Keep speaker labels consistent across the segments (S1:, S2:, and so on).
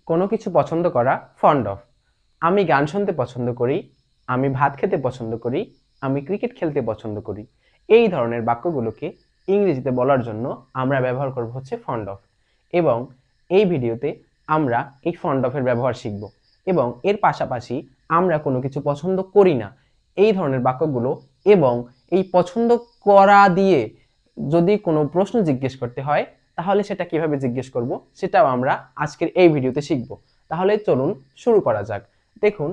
S1: কোনো কিছু পছন্দ করা ফন্ড অফ। আমি গান শুনতে পছন্দ করি, আমি ভাত খেতে পছন্দ করি, আমি ক্রিকেট খেলতে পছন্দ করি। এই ধরনের বাক্যগুলোকে ইংরেজিতে বলার জন্য আমরা ব্যবহার করব হচ্ছে ফন্ড অফ। এবং এই ভিডিওতে আমরা এই ফন্ড অফের ব্যবহার শিখব এবং এর পাশাপাশি আমরা কোনো কিছু পছন্দ করি না এই ধরনের বাক্যগুলো এবং এই পছন্দ করা দিয়ে যদি কোনো প্রশ্ন জিজ্ঞেস করতে হয় তাহলে সেটা কিভাবে জিজ্ঞেস করব সেটাও আমরা আজকের এই ভিডিওতে শিখব। তাহলে চলুন শুরু করা যাক। দেখুন,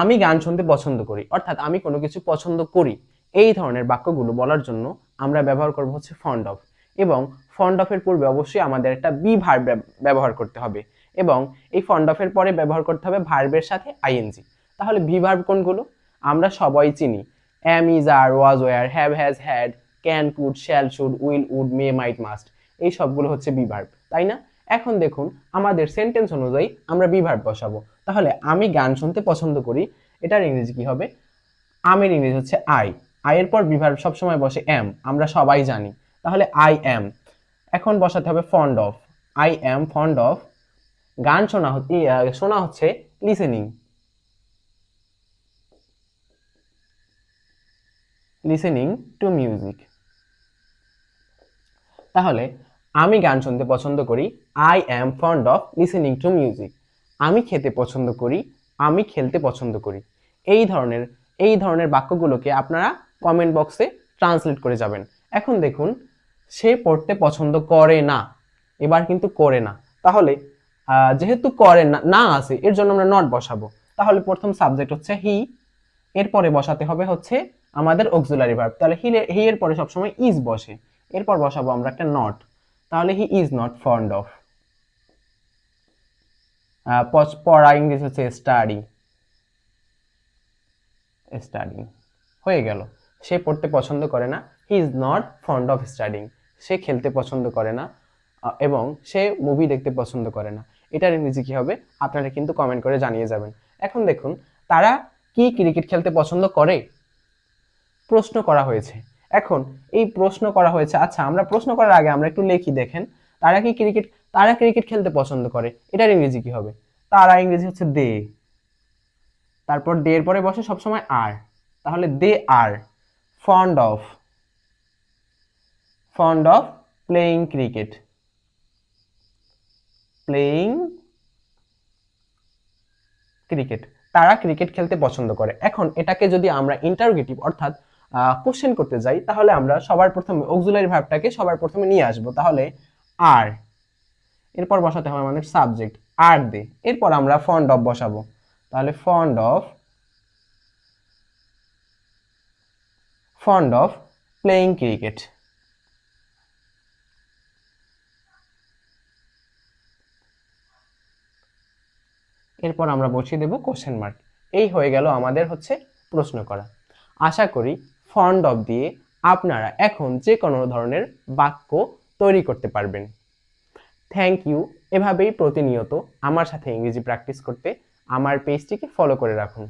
S1: আমি গান শুনতে পছন্দ করি অর্থাৎ আমি কোনো কিছু পছন্দ করি এই ধরনের বাক্যগুলো বলার জন্য আমরা ব্যবহার করব হচ্ছে ফন্ড অফ। এবং ফন্ড অফের পূর্বে অবশ্যই আমাদের একটা বি ভার্ব ব্যবহার করতে হবে এবং এই ফন্ড অফের পরে ব্যবহার করতে হবে ভার্বের সাথে আইএনজি। তাহলে বি ভার্ব কোনগুলো? আমরা সবাই চিনি am, is, are, was, were, have, has, had, can, could, shall, should, will, would, may, might, must. এই সবগুলো হচ্ছে বি ভার্ব, তাই না? এখন দেখুন আমাদের সেন্টেন্স অনুযায়ী আমরা বি ভার্ব বসাবো। তাহলে আমি গান শুনতে পছন্দ করি, এটার ইংরেজি কি হবে? আমের ইংরেজি হচ্ছে আই। আই এর পর বি ভার্ব সবসময় বসে এম, আমরা সবাই জানি। তাহলে আই এম। এখন বসাতে হবে fond of. I am fond of গান শোনা হচ্ছে লিসেনিং। Listening to music. তাহলে আমি গান শুনতে পছন্দ করি, I am fond of listening to music. আমি খেতে পছন্দ করি, আমি খেলতে পছন্দ করি। এই ধরনের বাক্যগুলোকে আপনারা কমেন্ট বক্সে ট্রান্সলেট করে যাবেন। এখন দেখুন, সে পড়তে পছন্দ করে না, এবার কিন্তু করে না। তাহলে যেহেতু করে না না আছে এর জন্য আমরা নট বসাবো। তাহলে প্রথম সাবজেক্ট হচ্ছে হি, এরপরে বসাতে হবে হচ্ছে আমাদের অক্সিলারি ভার্ব। তাহলে হি এর পরে সবসময় ইজ বসে, এরপর বসাবো আমরা একটা নট। তাহলে he is not fond of. পড়া ইংলিশ হচ্ছে স্টাডি। স্টাডিং হয়ে গেল। সে পড়তে পছন্দ করে না, he is not fond of studying. সে খেলতে পছন্দ করে না এবং সে মুভি দেখতে পছন্দ করে না। এটার ইংরেজি কি হবে আপনারা কিন্তু কমেন্ট করে জানিয়ে যাবেন। এখন দেখুন, তারা কি ক্রিকেট খেলতে পছন্দ করে? প্রশ্ন করা হয়েছে। এখন এই প্রশ্ন করা হয়েছে, আচ্ছা আমরা প্রশ্ন করার আগে আমরা একটু লিখি দেখেন, তারা ক্রিকেট খেলতে পছন্দ করে, এটার ইংরেজি কি হবে? তারা ইংরেজি হচ্ছে দে, তারপর দে এর পরে বসে সবসময় আর। তাহলে they are fond of playing cricket. Playing cricket, তারা ক্রিকেট খেলতে পছন্দ করে। এখন এটাকে যদি আমরা ইন্টারোগেটিভ অর্থাৎ কোশ্চেন করতে যাই তাহলে আমরা সবার প্রথমে অক্সিলারি ভার্বটাকে সবার প্রথমে নিয়ে আসবো। তাহলে আর, এরপর বসাতে হবে আমাদের সাবজেক্ট আর দে, এরপর আমরা ফন্ড অফ বসাবো। তাহলে ফন্ড অফ প্লেইং ক্রিকেট। এরপর আমরা বসিয়ে দেব কোশ্চেন মার্ক। এই হয়ে গেল আমাদের হচ্ছে প্রশ্ন করা। আশা করি ফন্ড অফ দিয়ে আপনারা এখন যে কোনো ধরনের বাক্য তৈরি করতে পারবেন। Thank you. এভাবেই প্রতিনিয়ত আমার সাথে ইংরেজি প্র্যাকটিস করতে আমার পেজটিকে ফলো করে রাখুন।